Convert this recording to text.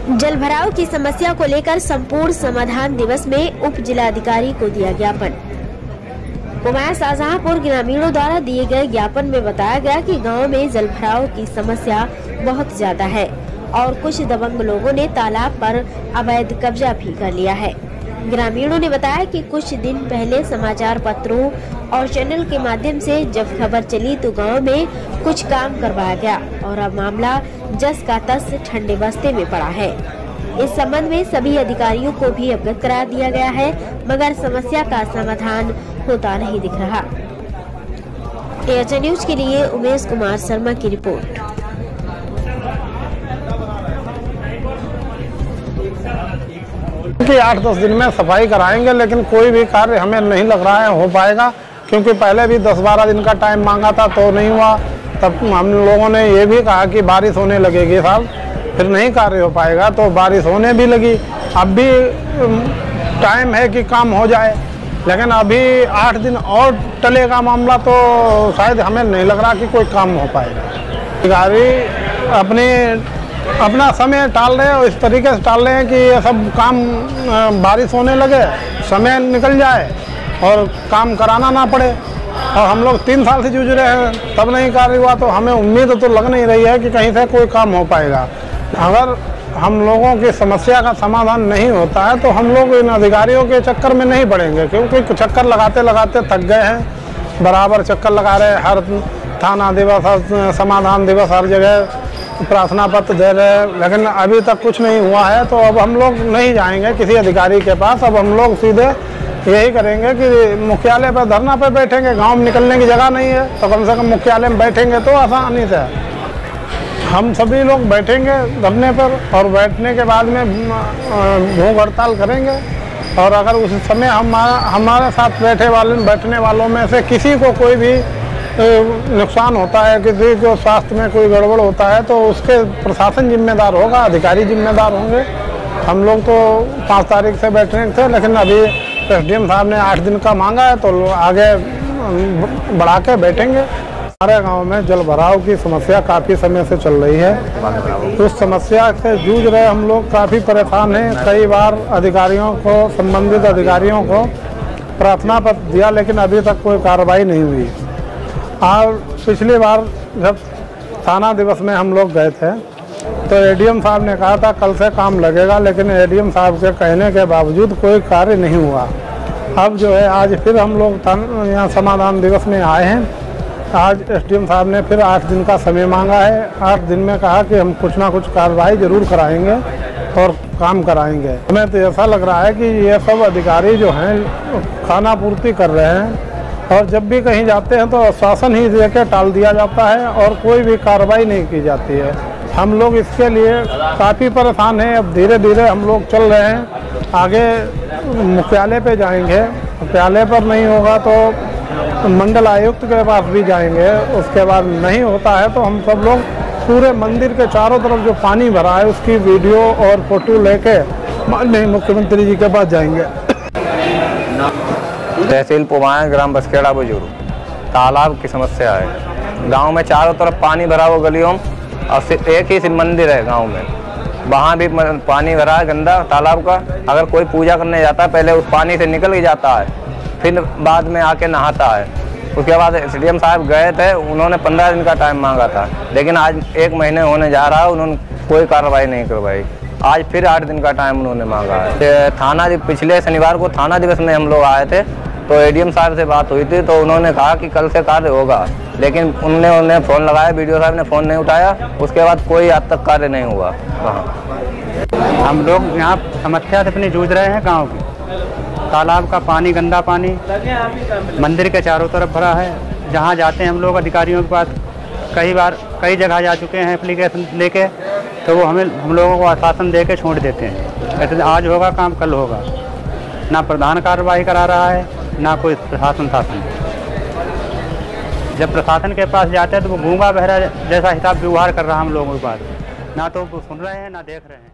जलभराव की समस्या को लेकर संपूर्ण समाधान दिवस में उप जिलाधिकारी को दिया ज्ञापन। कुमाऊं शाहजहांपुर ग्रामीणों द्वारा दिए गए ज्ञापन में बताया गया कि गांव में जलभराव की समस्या बहुत ज्यादा है और कुछ दबंग लोगों ने तालाब पर अवैध कब्जा भी कर लिया है। ग्रामीणों ने बताया कि कुछ दिन पहले समाचार पत्रों और चैनल के माध्यम से जब खबर चली तो गांव में कुछ काम करवाया गया और अब मामला जस का तस ठंडे बस्ते में पड़ा है। इस संबंध में सभी अधिकारियों को भी अवगत करा दिया गया है, मगर समस्या का समाधान होता नहीं दिख रहा। एएचएन न्यूज के लिए उमेश कुमार शर्मा की रिपोर्ट। 8-10 दिन में सफाई कराएंगे, लेकिन कोई भी कार्य हमें नहीं लग रहा है हो पाएगा, क्योंकि पहले भी 10-12 दिन का टाइम मांगा था तो नहीं हुआ। तब हम लोगों ने ये भी कहा कि बारिश होने लगेगी साहब, फिर नहीं कार्य हो पाएगा, तो बारिश होने भी लगी। अब भी टाइम है कि काम हो जाए, लेकिन अभी 8 दिन और टलेगा मामला तो शायद हमें नहीं लग रहा कि कोई काम हो पाएगा। अधिकारी अपना समय टाल रहे हैं और इस तरीके से टाल रहे हैं कि ये सब काम बारिश होने लगे, समय निकल जाए और काम कराना ना पड़े। और हम लोग 3 साल से जूझ रहे हैं, तब नहीं कार्य हुआ, तो हमें उम्मीद तो लग नहीं रही है कि कहीं से कोई काम हो पाएगा। अगर हम लोगों की समस्या का समाधान नहीं होता है तो हम लोग इन अधिकारियों के चक्कर में नहीं पड़ेंगे, क्योंकि चक्कर लगाते लगाते थक गए हैं। बराबर चक्कर लगा रहे, हर थाना दिवस, हर समाधान दिवस, हर जगह प्रार्थना पत्र दे रहे, लेकिन अभी तक कुछ नहीं हुआ है। तो अब हम लोग नहीं जाएंगे किसी अधिकारी के पास, अब हम लोग सीधे यही करेंगे कि मुख्यालय पर धरना पे बैठेंगे। गांव में निकलने की जगह नहीं है तो कम से कम मुख्यालय में बैठेंगे तो आसानी से हम सभी लोग बैठेंगे धरने पर, और बैठने के बाद में भूख हड़ताल करेंगे। और अगर उस समय हमारे साथ बैठने वालों में से किसी को कोई भी नुकसान होता है, किसी को स्वास्थ्य में कोई गड़बड़ होता है, तो उसके प्रशासन जिम्मेदार होगा, अधिकारी जिम्मेदार होंगे। हम लोग तो 5 तारीख से बैठने थे, लेकिन अभी एसडीएम साहब ने 8 दिन का मांगा है तो आगे बढ़ा के बैठेंगे। हमारे गांव में जल भराव की समस्या काफ़ी समय से चल रही है। उस समस्या से जूझ रहे हम लोग काफ़ी परेशान हैं। कई बार अधिकारियों को, संबंधित अधिकारियों को प्रार्थना पत्र दिया, लेकिन अभी तक कोई कार्रवाई नहीं हुई। और पिछली बार जब थाना दिवस में हम लोग गए थे तो एडीएम साहब ने कहा था कल से काम लगेगा, लेकिन एडीएम साहब के कहने के बावजूद कोई कार्य नहीं हुआ। अब जो है आज फिर हम लोग यहाँ समाधान दिवस में आए हैं। आज एसडीएम साहब ने फिर 8 दिन का समय मांगा है। 8 दिन में कहा कि हम कुछ ना कुछ कार्रवाई जरूर कराएंगे और काम कराएंगे। हमें तो ऐसा लग रहा है कि ये सब अधिकारी जो हैं खाना पूर्ति कर रहे हैं, और जब भी कहीं जाते हैं तो आश्वासन ही देकर टाल दिया जाता है और कोई भी कार्रवाई नहीं की जाती है। हम लोग इसके लिए काफ़ी परेशान हैं। अब धीरे धीरे हम लोग चल रहे हैं, आगे मुख्यालय पे जाएंगे। मुख्यालय पर नहीं होगा तो मंडल आयुक्त के पास भी जाएंगे। उसके बाद नहीं होता है तो हम सब लोग पूरे मंदिर के चारों तरफ जो पानी भरा है उसकी वीडियो और फोटो लेके माननीय मुख्यमंत्री जी के पास जाएंगे। तहसील पुमाया, ग्राम बसखेड़ा बुजुर्ग, तालाब की समस्या है। गांव में चारों तरफ पानी भरा हुआ गलियों, और सिर्फ एक ही मंदिर है गांव में, वहाँ भी पानी भरा है गंदा तालाब का। अगर कोई पूजा करने जाता है पहले उस पानी से निकल के जाता है, फिर बाद में आके नहाता है। उसके बाद एसडीएम साहब गए थे, उन्होंने 15 दिन का टाइम मांगा था, लेकिन आज 1 महीने होने जा रहा है, उन्होंने कोई कार्रवाई नहीं करवाई। आज फिर 8 दिन का टाइम उन्होंने मांगा है। थाना पिछले शनिवार को थाना दिवस में हम लोग आए थे, तो एडीएम साहब से बात हुई थी, तो उन्होंने कहा कि कल से कार्य होगा, लेकिन उन्होंने फ़ोन लगाया, वीडियो साहब ने फ़ोन नहीं उठाया। उसके बाद कोई आज तक कार्य नहीं हुआ। हम लोग यहाँ समस्या से अपनी जूझ रहे हैं गांव की। तालाब का पानी, गंदा पानी मंदिर के चारों तरफ भरा है। जहाँ जाते हैं हम लोग अधिकारियों के पास, कई जगह जा चुके हैं एप्लीकेशन लेके, तो वो हम लोगों को आश्वासन दे के छोड़ देते हैं। कहते हैं आज होगा काम, कल होगा। ना प्रधान कार्रवाई करा रहा है, ना कोई प्रशासन शासन। जब प्रशासन के पास जाते हैं तो वो गूंगा बहरा जैसा हिसाब व्यवहार कर रहा है हम लोगों के पास। ना तो वो सुन रहे हैं ना देख रहे हैं।